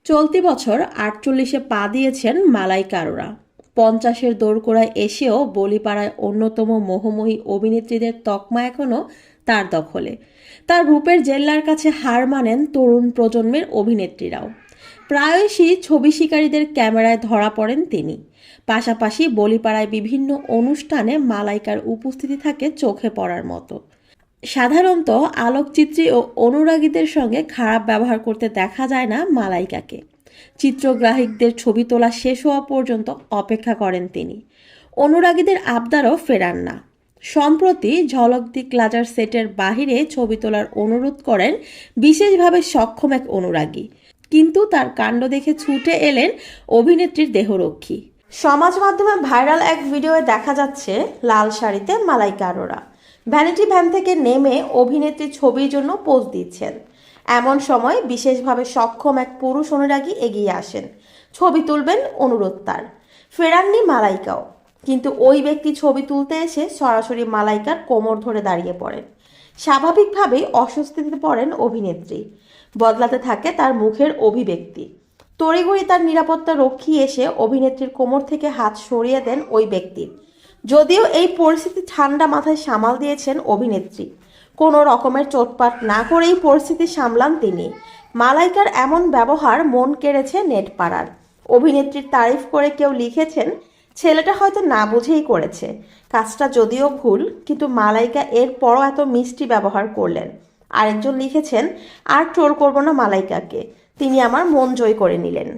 চলতি বছর ৪৮-এ পা দিয়েছেন মালাইকা আরোরা। ৫০-এর দোরগোড়ায় এসেও বলিপাড়ায় অন্যতম মোহময়ী অভিনেত্রীদের তকমা এখনও তার দখলে। তার রূপের জেল্লার কাছে হার মানেন তরুণ প্রজন্মের অভিনেত্রীরাও। প্রায়শই ছবি শিকারীদের ক্যামেরায় ধরা পড়েন তিনি। পাশাপাশি বলিপাড়ায় বিভিন্ন অনুষ্ঠানে মালাইকার উপস্থিতি থাকে চোখে পড়ার মতো। সাধারণত আলোকচিত্রী ও অনুরাগীদের সঙ্গে খারাপ ব্যবহার করতে দেখা যায় না মালাইকাকে। চিত্রগ্রাহকদের ছবি তোলা শেষ হওয়া পর্যন্ত অপেক্ষা করেন তিনি। অনুরাগীদের আবদারও ফেরান না। সম্প্রতি ঝলক দিকলাজার সেটের বাহিরে ছবি তোলার অনুরোধ করেন বিশেষভাবে সক্ষম এক অনুরাগী, কিন্তু তার কাণ্ড দেখে ছুটে এলেন অভিনেত্রীর দেহরক্ষী। সমাজ মাধ্যমে ভাইরাল এক ভিডিওয়ে দেখা যাচ্ছে লাল শাড়িতে মালাইকা আরোরা ভ্যানিটি ভ্যান থেকে নেমে অভিনেত্রীর ছবির জন্য পোজ দিচ্ছেন। এমন সময় বিশেষভাবে সক্ষম এক পুরুষ অনুরাগী এগিয়ে আসেন, ছবি তুলবেন অনুরোধ তার। ফেরাননি মালাইকাও, কিন্তু ওই ব্যক্তি ছবি তুলতে এসে সরাসরি মালাইকার কোমর ধরে দাঁড়িয়ে পড়েন। স্বাভাবিকভাবেই অস্বস্তিতে পড়েন অভিনেত্রী। বদলাতে থাকে তার মুখের অভিব্যক্তি। তড়িঘড়ি তার নিরাপত্তা রক্ষী এসে অভিনেত্রীর কোমর থেকে হাত সরিয়ে দেন ওই ব্যক্তির। যদিও এই পরিস্থিতি ঠান্ডা মাথায় সামাল দিয়েছেন অভিনেত্রী। কোনো রকমের চোটপাট না করেই পরিস্থিতি সামলান তিনি। মালাইকার এমন ব্যবহার মন কেড়েছে নেট পাড়ার। অভিনেত্রীর তারিফ করে কেউ লিখেছেন, ছেলেটা হয়তো না বুঝেই করেছে কাজটা, যদিও ভুল, কিন্তু মালাইকা এর পরও এত মিষ্টি ব্যবহার করলেন। আরেকজন লিখেছেন, আর ট্রোল করব না মালাইকাকে, তিনি আমার মন জয় করে নিলেন।